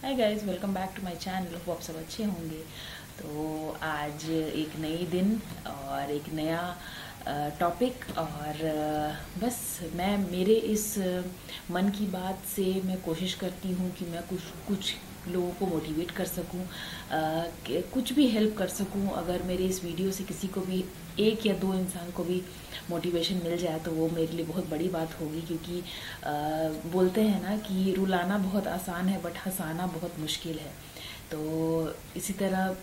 Hi guys, welcome back to my channel. वो आप सब अच्छे होंगे। तो आज एक नई दिन और एक नया टॉपिक और बस मैं मेरे इस मन की बात से मैं कोशिश करती हूँ कि मैं कुछ कुछ लोगों को मोटिवेट कर सकूँ, कुछ भी हेल्प कर सकूँ। अगर मेरे इस वीडियो से किसी को भी एक या दो इंसान को भी मोटिवेशन मिल जाए तो वो मेरे लिए बहुत बड़ी बात होगी, क्योंकि बोलते हैं ना कि रुलाना बहुत आसान है बट हंसाना बहुत मुश्किल है। तो इसी तरह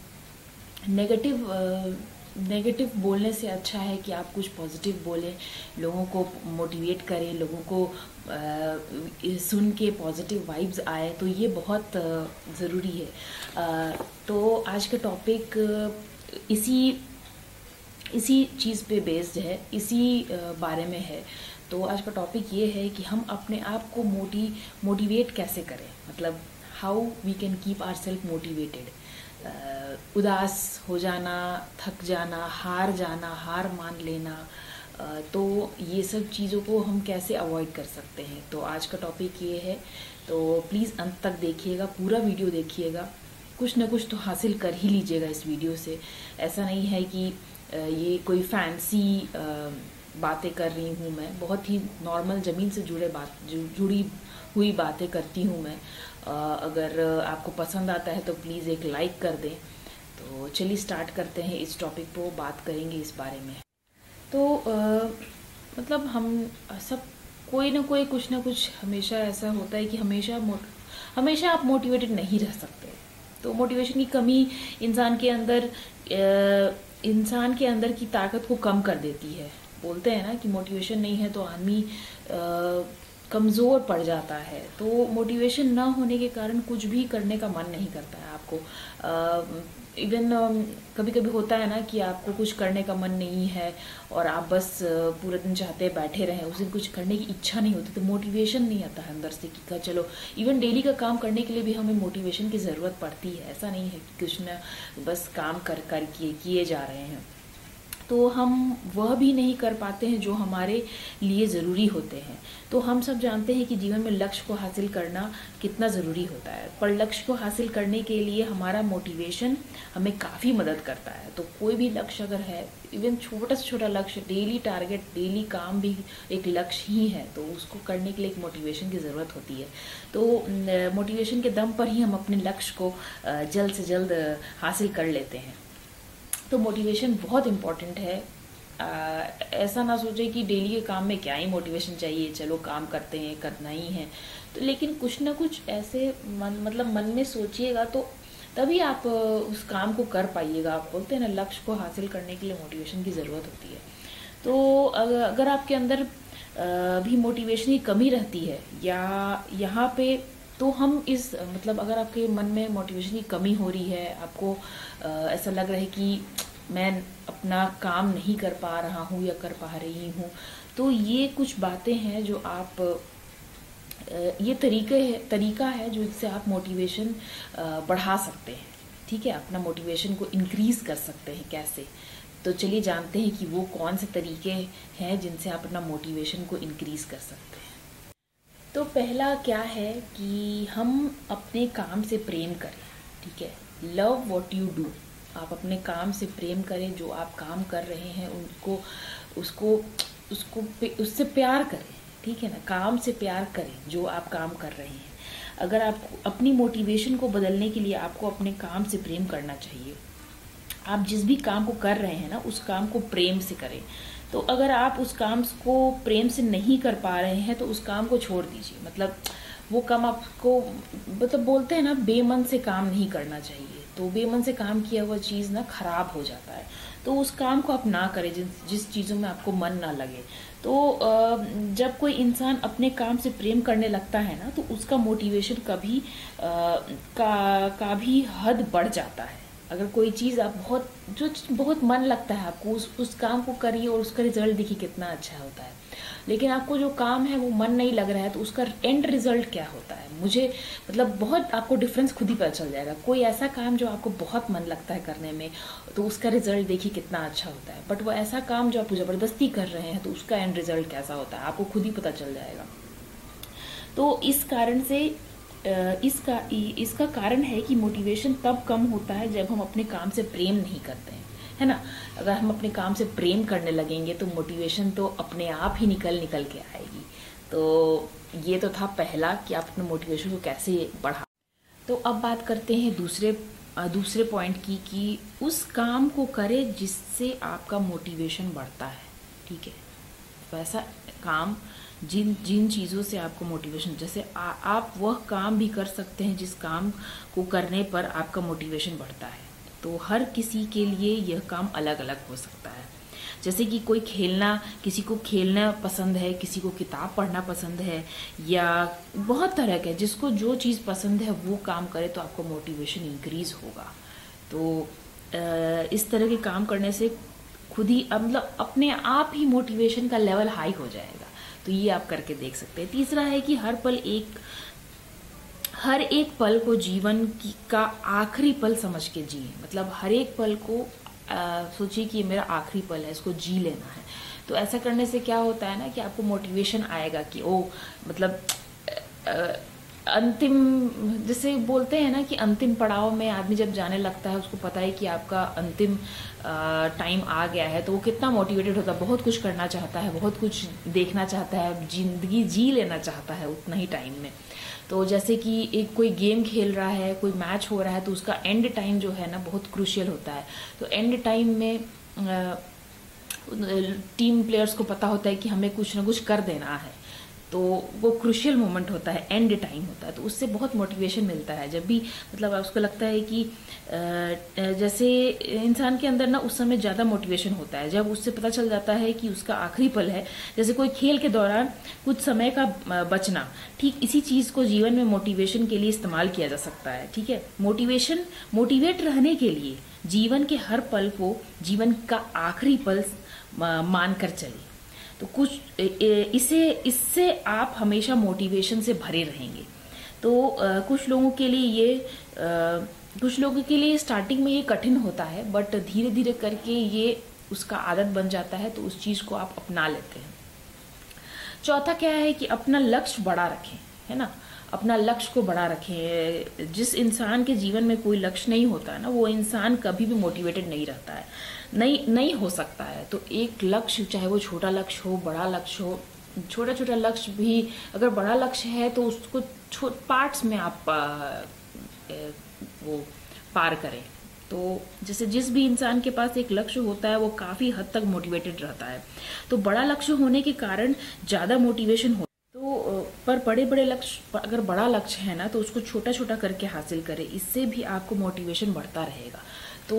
नेगेटिव नेगेटिव बोलने से अच्छा है कि आप कुछ पॉजिटिव बोलें, लोगों को मोटिवेट करें, लोगों को सुन के पॉजिटिव वाइब्स आए, तो ये बहुत ज़रूरी है। तो आज का टॉपिक इसी इसी चीज़ पे बेस्ड है, इसी बारे में है। तो आज का टॉपिक ये है कि हम अपने आप को मोटिवेट कैसे करें, मतलब how we can keep our self motivated. उदास हो जाना, थक जाना, हार मान लेना, तो ये सब चीज़ों को हम कैसे अवॉइड कर सकते हैं। तो आज का टॉपिक ये है। तो प्लीज़ अंत तक देखिएगा, पूरा वीडियो देखिएगा, कुछ ना कुछ तो हासिल कर ही लीजिएगा इस वीडियो से। ऐसा नहीं है कि ये कोई फैंसी बातें कर रही हूँ। मैं बहुत ही नॉर्मल ज़मीन से जुड़ी हुई बातें करती हूँ मैं। अगर आपको पसंद आता है तो प्लीज़ एक लाइक कर दें। तो चलिए स्टार्ट करते हैं, इस टॉपिक पर बात करेंगे इस बारे में। तो मतलब हम सब कोई ना कोई कुछ ना कुछ हमेशा ऐसा होता है कि हमेशा आप मोटिवेटेड नहीं रह सकते। तो मोटिवेशन की कमी इंसान के अंदर की ताकत को कम कर देती है। बोलते हैं ना कि मोटिवेशन नहीं है तो आदमी कमज़ोर पड़ जाता है। तो मोटिवेशन ना होने के कारण कुछ भी करने का मन नहीं करता है आपको। इवन कभी कभी होता है ना कि आपको कुछ करने का मन नहीं है और आप बस पूरे दिन चाहते बैठे रहें, उस दिन कुछ करने की इच्छा नहीं होती, तो मोटिवेशन नहीं आता है अंदर से कि चलो। इवन डेली का काम करने के लिए भी हमें मोटिवेशन की ज़रूरत पड़ती है। ऐसा नहीं है कि कुछ ना बस काम कर कर किए जा रहे हैं तो हम वह भी नहीं कर पाते हैं जो हमारे लिए ज़रूरी होते हैं। तो हम सब जानते हैं कि जीवन में लक्ष्य को हासिल करना कितना ज़रूरी होता है, पर लक्ष्य को हासिल करने के लिए हमारा मोटिवेशन हमें काफ़ी मदद करता है। तो कोई भी लक्ष्य अगर है, इवन छोटा से छोटा लक्ष्य, डेली टारगेट, डेली काम भी एक लक्ष्य ही है, तो उसको करने के लिए एक मोटिवेशन की ज़रूरत होती है। तो मोटिवेशन के दम पर ही हम अपने लक्ष्य को जल्द से जल्द हासिल कर लेते हैं। तो मोटिवेशन बहुत इम्पॉर्टेंट है। ऐसा ना सोचे कि डेली के काम में क्या ही मोटिवेशन चाहिए, चलो काम करते हैं, करना ही है। तो लेकिन कुछ ना कुछ ऐसे मन में सोचिएगा तो तभी आप उस काम को कर पाइएगा। आप बोलते हैं ना, लक्ष्य को हासिल करने के लिए मोटिवेशन की ज़रूरत होती है। तो अगर आपके अंदर भी मोटिवेशन की कमी रहती है या यहाँ पे, तो हम इस अगर आपके मन में मोटिवेशन की कमी हो रही है, आपको ऐसा लग रहा है कि मैं अपना काम नहीं कर पा रहा हूँ या कर पा रही हूँ, तो ये कुछ बातें हैं जो आप ये तरीका है जो इससे आप मोटिवेशन बढ़ा सकते हैं। ठीक है, अपना मोटिवेशन को इंक्रीज़ कर सकते हैं कैसे। तो चलिए जानते हैं कि वो कौन से तरीके हैं जिनसे आप अपना मोटिवेशन को इंक्रीज़ कर सकते हैं। तो पहला क्या है कि हम अपने काम से प्रेम करें। ठीक है, लव व्हाट यू डू। आप अपने काम से प्रेम करें, जो आप काम कर रहे हैं उससे प्यार करें। ठीक है ना, काम से प्यार करें जो आप काम कर रहे हैं। अगर आप अपनी मोटिवेशन को बदलने के लिए आपको अपने काम से प्रेम करना चाहिए। आप जिस भी काम को कर रहे हैं ना, उस काम को प्रेम से करें। तो अगर आप उस काम को प्रेम से नहीं कर पा रहे हैं तो उस काम को छोड़ दीजिए। वो काम आपको बोलते हैं ना, बेमन से काम नहीं करना चाहिए। तो बेमन से काम किया हुआ चीज़ ना खराब हो जाता है। तो उस काम को आप ना करें जिस चीज़ों में आपको मन ना लगे। तो जब कोई इंसान अपने काम से प्रेम करने लगता है ना, तो उसका मोटिवेशन का भी हद बढ़ जाता है। अगर कोई चीज़ आप बहुत मन लगता है आपको, उस काम को करिए और उसका रिजल्ट देखिए कितना अच्छा होता है। लेकिन आपको जो काम है वो मन नहीं लग रहा है, तो उसका एंड रिजल्ट क्या होता है, बहुत आपको डिफरेंस खुद ही पता चल जाएगा। कोई ऐसा काम जो आपको बहुत मन लगता है करने में, तो उसका रिजल्ट देखिए कितना अच्छा होता है। बट वो ऐसा काम जो आप ज़बरदस्ती कर रहे हैं, तो उसका एंड रिजल्ट कैसा होता है आपको खुद ही पता चल जाएगा। तो इस कारण से इसका कारण है कि मोटिवेशन तब कम होता है जब हम अपने काम से प्रेम नहीं करते हैं, है ना। अगर हम अपने काम से प्रेम करने लगेंगे तो मोटिवेशन तो अपने आप ही निकल के आएगी। तो ये तो था पहला कि आप अपने मोटिवेशन को कैसे बढ़ा। तो अब बात करते हैं दूसरे पॉइंट की, कि उस काम को करें जिससे आपका मोटिवेशन बढ़ता है, ठीक है। वैसा काम जिन चीज़ों से आपको मोटिवेशन, जैसे आप वह काम भी कर सकते हैं जिस काम को करने पर आपका मोटिवेशन बढ़ता है। तो हर किसी के लिए यह काम अलग अलग हो सकता है। जैसे कि किसी को खेलना पसंद है, किसी को किताब पढ़ना पसंद है, या बहुत तरह के, जिसको जो चीज़ पसंद है वो काम करे तो आपको मोटिवेशन इंक्रीज होगा। तो इस तरह के काम करने से खुद ही मतलब अपने आप ही मोटिवेशन का लेवल हाई हो जाएगा। तो ये आप करके देख सकते हैं। तीसरा है कि हर एक पल को जीवन का आखिरी पल समझ के जिए। मतलब हर एक पल को सोचिए कि ये मेरा आखिरी पल है, इसको जी लेना है। तो ऐसा करने से क्या होता है ना कि आपको मोटिवेशन आएगा कि मतलब अंतिम, जैसे बोलते हैं ना कि अंतिम पड़ाव में आदमी जब जाने लगता है, उसको पता है कि आपका अंतिम टाइम आ गया है, तो वो कितना मोटिवेटेड होता है, बहुत कुछ करना चाहता है, बहुत कुछ देखना चाहता है, जिंदगी जी लेना चाहता है उतना ही टाइम में। तो जैसे कि कोई गेम खेल रहा है, कोई मैच हो रहा है, तो उसका एंड टाइम जो है ना बहुत क्रूशियल होता है। तो एंड टाइम में टीम प्लेयर्स को पता होता है कि हमें कुछ ना कुछ कर देना है, तो वो क्रूशियल मोमेंट होता है, एंड टाइम होता है। तो उससे बहुत मोटिवेशन मिलता है। जब भी मतलब उसको लगता है कि जैसे इंसान के अंदर ना उस समय ज़्यादा मोटिवेशन होता है जब उससे पता चल जाता है कि उसका आखिरी पल है। जैसे कोई खेल के दौरान कुछ समय का बचना, ठीक इसी चीज़ को जीवन में मोटिवेशन के लिए इस्तेमाल किया जा सकता है, ठीक है। मोटिवेट रहने के लिए जीवन के हर पल को जीवन का आखिरी पल मान कर चले। तो इससे आप हमेशा मोटिवेशन से भरे रहेंगे। तो कुछ लोगों के लिए स्टार्टिंग में ये कठिन होता है, बट धीरे धीरे करके ये उसका आदत बन जाता है, तो उस चीज़ को आप अपना लेते हैं। चौथा क्या है कि अपना लक्ष्य बड़ा रखें, है ना। अपना लक्ष्य को बड़ा रखें। जिस इंसान के जीवन में कोई लक्ष्य नहीं होता है ना, वो इंसान कभी भी मोटिवेटेड नहीं रहता है, नहीं हो सकता है। तो एक लक्ष्य, चाहे वो छोटा लक्ष्य हो, बड़ा लक्ष्य हो, छोटा लक्ष्य भी, अगर बड़ा लक्ष्य है तो उसको पार्ट्स में आप वो पार करें। तो जैसे जिस भी इंसान के पास एक लक्ष्य होता है वो काफ़ी हद तक मोटिवेटेड रहता है। तो बड़ा लक्ष्य होने के कारण ज़्यादा मोटिवेशन हो। तो पर बड़े लक्ष्य, अगर बड़ा लक्ष्य है ना तो उसको छोटा करके हासिल करें, इससे भी आपको मोटिवेशन बढ़ता रहेगा। तो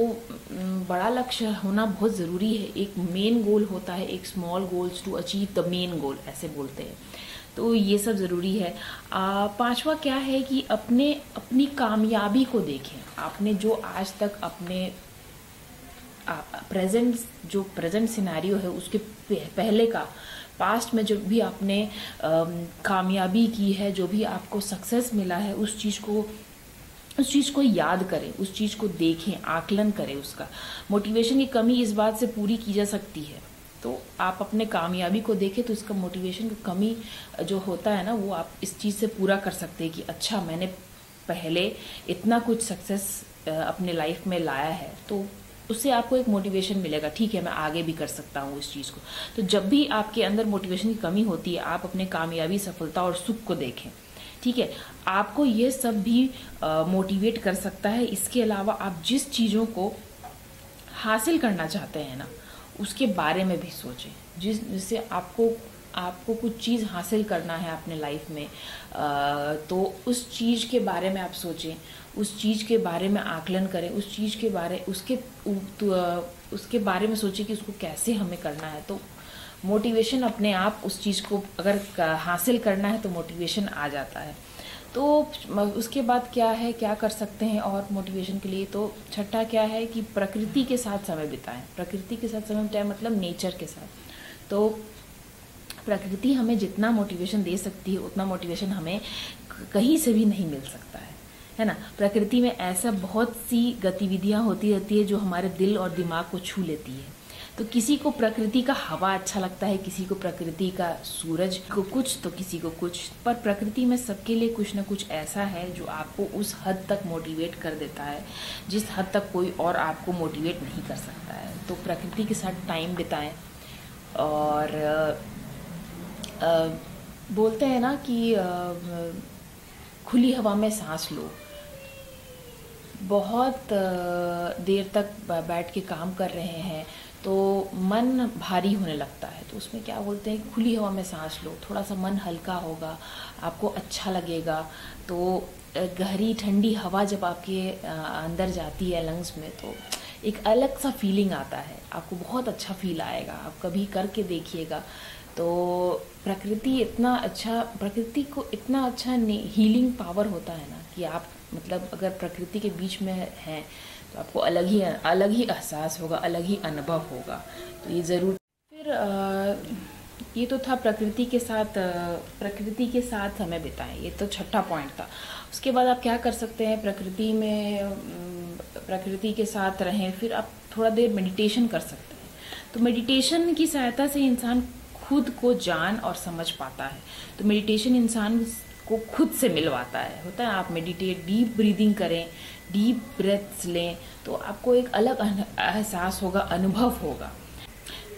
बड़ा लक्ष्य होना बहुत ज़रूरी है। एक मेन गोल होता है, एक small goals to achieve the main goal, ऐसे बोलते हैं। तो ये सब ज़रूरी है। पांचवा क्या है कि अपनी कामयाबी को देखें। आपने जो आज तक अपने प्रेजेंट सिनेरियो है उसके पहले का, पास्ट में जो भी आपने कामयाबी की है, जो भी आपको सक्सेस मिला है, उस चीज़ को याद करें, उस चीज़ को देखें, आकलन करें उसका। मोटिवेशन की कमी इस बात से पूरी की जा सकती है। तो आप अपने कामयाबी को देखें तो इसका मोटिवेशन की कमी जो होता है ना, वो आप इस चीज़ से पूरा कर सकते हैं कि अच्छा, मैंने पहले इतना कुछ सक्सेस अपने लाइफ में लाया है, तो उससे आपको एक मोटिवेशन मिलेगा, ठीक है मैं आगे भी कर सकता हूँ इस चीज़ को। तो जब भी आपके अंदर मोटिवेशन की कमी होती है, आप अपने कामयाबी, सफलता और सुख को देखें, ठीक है। आपको ये सब भी मोटिवेट कर सकता है। इसके अलावा आप जिस चीज़ों को हासिल करना चाहते हैं ना, उसके बारे में भी सोचें। जिससे आपको कुछ चीज़ हासिल करना है अपने लाइफ में, तो उस चीज़ के बारे में आप सोचें, उस चीज़ के बारे में आकलन करें, उसके बारे में सोचें कि उसको कैसे हमें करना है। तो मोटिवेशन अपने आप, उस चीज़ को अगर हासिल करना है तो मोटिवेशन आ जाता है। तो उसके बाद क्या कर सकते हैं और मोटिवेशन के लिए, तो छठा क्या है कि प्रकृति के साथ समय बिताएं। प्रकृति के साथ समय बिताएं मतलब नेचर के साथ। तो प्रकृति हमें जितना मोटिवेशन दे सकती है उतना मोटिवेशन हमें कहीं से भी नहीं मिल सकता है ना। प्रकृति में ऐसा बहुत सी गतिविधियां होती रहती है जो हमारे दिल और दिमाग को छू लेती है। तो किसी को प्रकृति का हवा अच्छा लगता है, किसी को प्रकृति का सूरज को कुछ, तो किसी को कुछ, पर प्रकृति में सबके लिए कुछ ना कुछ ऐसा है जो आपको उस हद तक मोटिवेट कर देता है जिस हद तक कोई और आपको मोटिवेट नहीं कर सकता है। तो प्रकृति के साथ टाइम बिताएं। और बोलते हैं ना कि खुली हवा में सांस लो। बहुत देर तक बैठ के काम कर रहे हैं तो मन भारी होने लगता है, तो उसमें क्या बोलते हैं, खुली हवा में सांस लो, थोड़ा सा मन हल्का होगा, आपको अच्छा लगेगा। तो गहरी ठंडी हवा जब आपके अंदर जाती है लंग्स में, तो एक अलग सा फीलिंग आता है, आपको बहुत अच्छा फील आएगा। आप कभी करके देखिएगा। तो प्रकृति को इतना अच्छा हीलिंग पावर होता है ना कि आप मतलब अगर प्रकृति के बीच में हैं तो आपको अलग ही एहसास होगा, अलग ही अनुभव होगा। तो ये ज़रूर। फिर ये तो था प्रकृति के साथ समय बिताएं, ये तो छठा पॉइंट था। उसके बाद आप क्या कर सकते हैं, प्रकृति के साथ रहें। फिर आप थोड़ा देर मेडिटेशन कर सकते हैं। तो मेडिटेशन की सहायता से इंसान खुद को जान और समझ पाता है। तो मेडिटेशन इंसान को खुद से मिलवाता है। होता है, आप मेडिटेट, डीप ब्रीदिंग करें, डीप ब्रेथ्स लें, तो आपको एक अलग एहसास होगा, अनुभव होगा।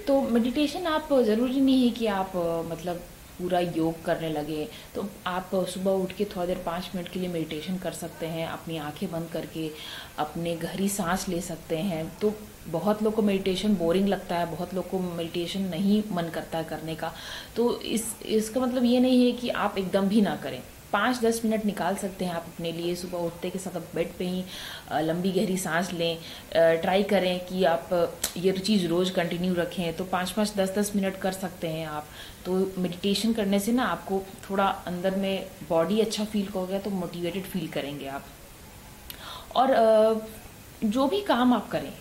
तो मेडिटेशन आप ज़रूरी नहीं है कि आप मतलब पूरा योग करने लगे। तो आप सुबह उठ के थोड़ा देर 5 मिनट के लिए मेडिटेशन कर सकते हैं, अपनी आंखें बंद करके अपने गहरी सांस ले सकते हैं। तो बहुत लोग को मेडिटेशन बोरिंग लगता है, बहुत लोग को मेडिटेशन नहीं मन करता है करने का। तो इसका मतलब ये नहीं है कि आप एकदम भी ना करें। 5-10 मिनट निकाल सकते हैं आप अपने लिए। सुबह उठते के साथ आप बेड पे ही लंबी गहरी सांस लें। ट्राई करें कि आप ये चीज़ रोज़ कंटिन्यू रखें। तो 5-5, 10-10 मिनट कर सकते हैं आप। तो मेडिटेशन करने से ना आपको थोड़ा अंदर में बॉडी अच्छा फील होगा, तो मोटिवेटेड फील करेंगे आप। और जो भी काम आप करें,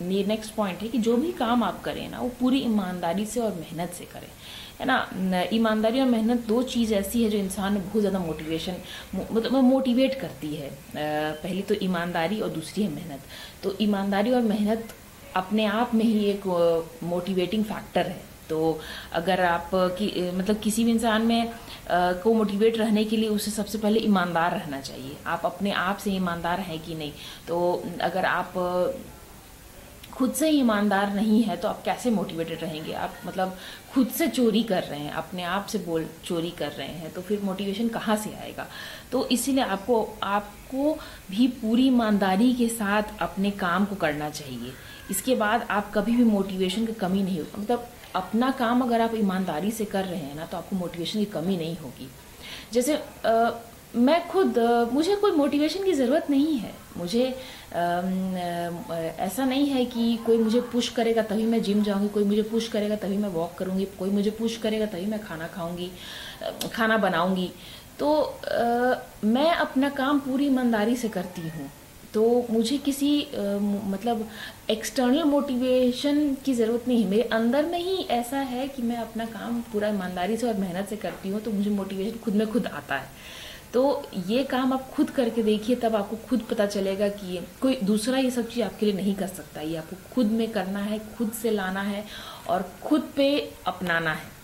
ये नेक्स्ट पॉइंट है कि जो भी काम आप करें ना, वो पूरी ईमानदारी से और मेहनत से करें, है ना। ईमानदारी और मेहनत 2 चीज़ ऐसी है जो इंसान में बहुत ज़्यादा मोटिवेट करती है। पहली तो ईमानदारी और दूसरी है मेहनत। तो ईमानदारी और मेहनत अपने आप में ही एक मोटिवेटिंग फैक्टर है। तो अगर आप मतलब किसी भी इंसान में को मोटिवेट रहने के लिए उसे सबसे पहले ईमानदार रहना चाहिए। आप अपने आप से ईमानदार हैं कि नहीं। तो अगर आप खुद से ही ईमानदार नहीं है तो आप कैसे मोटिवेटेड रहेंगे। आप मतलब खुद से चोरी कर रहे हैं, अपने आप से चोरी कर रहे हैं, तो फिर मोटिवेशन कहाँ से आएगा। तो इसीलिए आपको भी पूरी ईमानदारी के साथ अपने काम को करना चाहिए। इसके बाद आप कभी भी मोटिवेशन की कमी नहीं होगी। मतलब अपना काम अगर आप ईमानदारी से कर रहे हैं ना, तो आपको मोटिवेशन की कमी नहीं होगी। जैसे मैं खुद मुझे कोई मोटिवेशन की ज़रूरत नहीं है। मुझे ऐसा नहीं है कि कोई मुझे पुश करेगा तभी मैं जिम जाऊंगी, कोई मुझे पुश करेगा तभी मैं वॉक करूंगी, कोई मुझे पुश करेगा तभी मैं खाना बनाऊंगी। तो मैं अपना काम पूरी ईमानदारी से करती हूँ। तो मुझे किसी मतलब एक्सटर्नल मोटिवेशन की ज़रूरत नहीं है। मेरे अंदर में ही ऐसा है कि मैं अपना काम पूरा ईमानदारी से और मेहनत से करती हूँ, तो मुझे मोटिवेशन खुद में खुद आता है। तो ये काम आप खुद करके देखिए, तब आपको खुद पता चलेगा कि कोई दूसरा ये सब चीज़ आपके लिए नहीं कर सकता। ये आपको खुद में करना है, खुद से लाना है और खुद पे अपनाना है।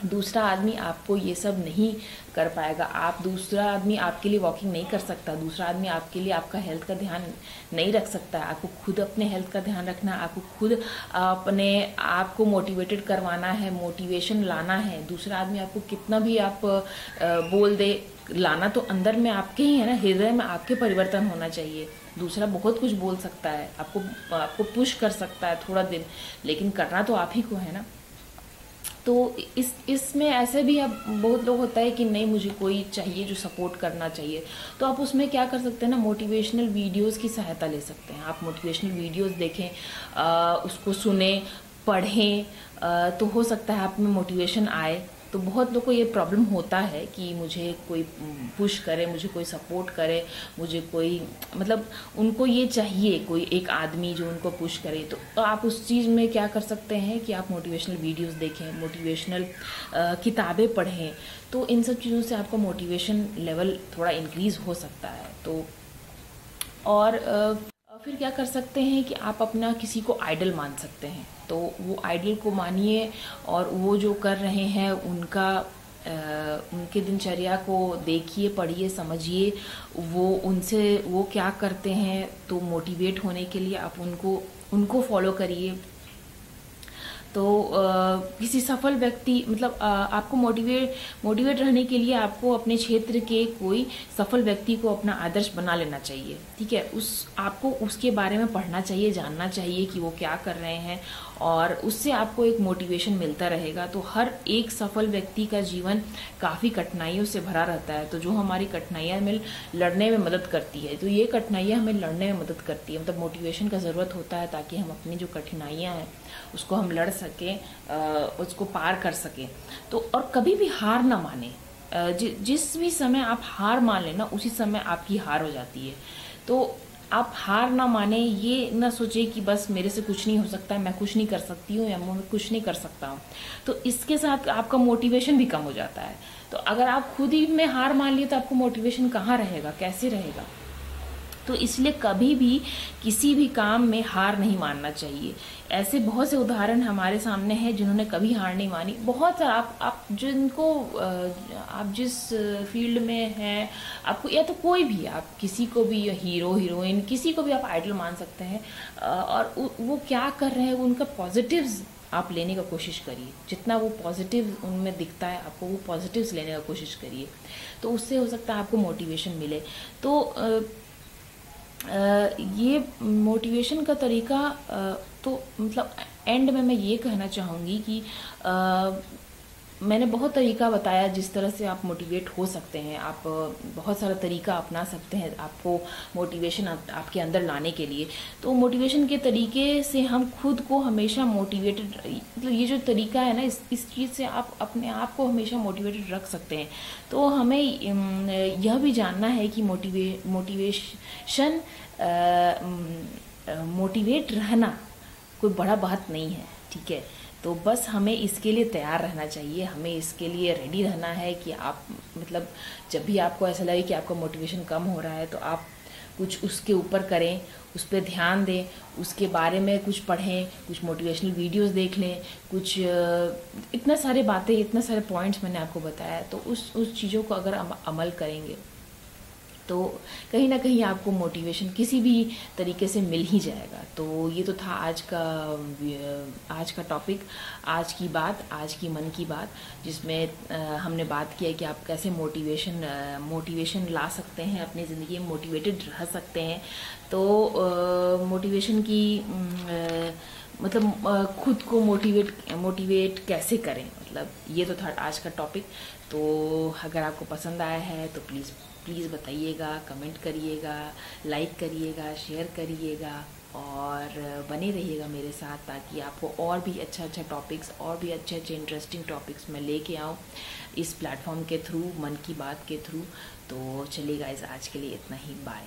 दूसरा आदमी आपको ये सब नहीं कर पाएगा। दूसरा आदमी आपके लिए वॉकिंग नहीं कर सकता, दूसरा आदमी आपके लिए आपका हेल्थ का ध्यान नहीं रख सकता। आपको खुद अपने हेल्थ का ध्यान रखना है, आपको खुद अपने आप को मोटिवेटेड करवाना है, मोटिवेशन लाना है। दूसरा आदमी आपको कितना भी आप बोल दे, लाना तो अंदर में आपके ही है ना, हृदय में आपके परिवर्तन होना चाहिए। दूसरा बहुत कुछ बोल सकता है, आपको पुश कर सकता है थोड़ा दिन, लेकिन करना तो आप ही को है ना। तो इसमें ऐसे भी अब बहुत लोग होता है कि नहीं मुझे कोई चाहिए जो सपोर्ट करना चाहिए। तो आप उसमें क्या कर सकते हैं ना, मोटिवेशनल वीडियोस की सहायता ले सकते हैं। आप मोटिवेशनल वीडियोस देखें, उसको सुने, पढ़ें, तो हो सकता है आप में मोटिवेशन आए। तो बहुत लोग को ये प्रॉब्लम होता है कि मुझे कोई पुश करे, मुझे कोई सपोर्ट करे, मुझे कोई मतलब उनको ये चाहिए कोई एक आदमी जो उनको पुश करे। तो आप उस चीज़ में क्या कर सकते हैं कि आप मोटिवेशनल वीडियोस देखें, मोटिवेशनल किताबें पढ़ें। तो इन सब चीज़ों से आपका मोटिवेशन लेवल थोड़ा इंक्रीज़ हो सकता है। तो और फिर क्या कर सकते हैं कि आप अपना किसी को आइडल मान सकते हैं, तो वो आइडल को मानिए और वो जो कर रहे हैं उनके दिनचर्या को देखिए, पढ़िए, समझिए, वो क्या करते हैं, तो मोटिवेट होने के लिए आप उनको फॉलो करिए। तो किसी सफल व्यक्ति मतलब आपको मोटिवेट रहने के लिए आपको अपने क्षेत्र के कोई सफल व्यक्ति को अपना आदर्श बना लेना चाहिए, ठीक है। आपको उसके बारे में पढ़ना चाहिए, जानना चाहिए कि वो क्या कर रहे हैं, और उससे आपको एक मोटिवेशन मिलता रहेगा। तो हर एक सफल व्यक्ति का जीवन काफ़ी कठिनाइयों से भरा रहता है, तो जो हमारी कठिनाइयाँ हमें लड़ने में मदद करती है, तो ये कठिनाइयाँ हमें लड़ने में मदद करती है, मतलब मोटिवेशन का ज़रूरत होता है ताकि हम अपनी जो कठिनाइयाँ हैं उसको हम लड़ सकें, उसको पार कर सकें। तो और कभी भी हार ना माने, जिस भी समय आप हार मान लेना उसी समय आपकी हार हो जाती है। तो आप हार ना माने, ये ना सोचे कि बस मेरे से कुछ नहीं हो सकता, मैं कुछ नहीं कर सकती हूँ या मैं कुछ नहीं कर सकता हूँ, तो इसके साथ आपका मोटिवेशन भी कम हो जाता है। तो अगर आप खुद ही में हार मान लिए तो आपको मोटिवेशन कहाँ रहेगा, कैसे रहेगा। तो इसलिए कभी भी किसी भी काम में हार नहीं मानना चाहिए। ऐसे बहुत से उदाहरण हमारे सामने हैं जिन्होंने कभी हार नहीं मानी। बहुत सारा आप आप जिस फील्ड में हैं, आपको या तो कोई भी, आप किसी को भी, हीरो हीरोइन किसी को भी आप आइडल मान सकते हैं, और वो क्या कर रहे हैं उनका पॉजिटिव्स आप लेने का कोशिश करिए। जितना वो पॉजिटिव उनमें दिखता है आपको वो पॉजिटिव्स लेने का कोशिश करिए, तो उससे हो सकता है आपको मोटिवेशन मिले। तो ये मोटिवेशन का तरीका तो मतलब एंड में मैं ये कहना चाहूँगी कि मैंने बहुत तरीका बताया जिस तरह से आप मोटिवेट हो सकते हैं। आप बहुत सारा तरीका अपना सकते हैं आपको मोटिवेशन आपके अंदर लाने के लिए। तो मोटिवेशन के तरीके से हम खुद को हमेशा मोटिवेटेड, मतलब ये जो तरीका है ना, इस चीज़ से आप अपने आप को हमेशा मोटिवेटेड रख सकते हैं। तो हमें यह भी जानना है कि मोटिवेट रहना कोई बड़ा बात नहीं है, ठीक है। तो बस हमें इसके लिए तैयार रहना चाहिए, हमें इसके लिए रेडी रहना है कि आप मतलब जब भी आपको ऐसा लगे कि आपका मोटिवेशन कम हो रहा है तो आप कुछ उसके ऊपर करें, उस पर ध्यान दें, उसके बारे में कुछ पढ़ें, कुछ मोटिवेशनल वीडियोस देख लें, कुछ इतना सारे बातें, इतना सारे पॉइंट्स मैंने आपको बताया। तो उस चीज़ों को अगर अमल करेंगे तो कहीं ना कहीं आपको मोटिवेशन किसी भी तरीके से मिल ही जाएगा। तो ये तो था आज का टॉपिक, आज की बात, आज की मन की बात, जिसमें हमने बात किया कि आप कैसे मोटिवेशन ला सकते हैं, अपनी ज़िंदगी में मोटिवेटेड रह सकते हैं। तो मोटिवेशन की मतलब खुद को मोटिवेट कैसे करें, मतलब ये तो था आज का टॉपिक। तो अगर आपको पसंद आया है तो प्लीज़ बताइएगा, कमेंट करिएगा, लाइक करिएगा, शेयर करिएगा, और बने रहिएगा मेरे साथ ताकि आपको और भी अच्छा टॉपिक्स, और भी अच्छे इंटरेस्टिंग टॉपिक्स मैं लेके आऊँ इस प्लेटफॉर्म के थ्रू, मन की बात के थ्रू। तो चलिए गाइस, आज के लिए इतना ही, बाय।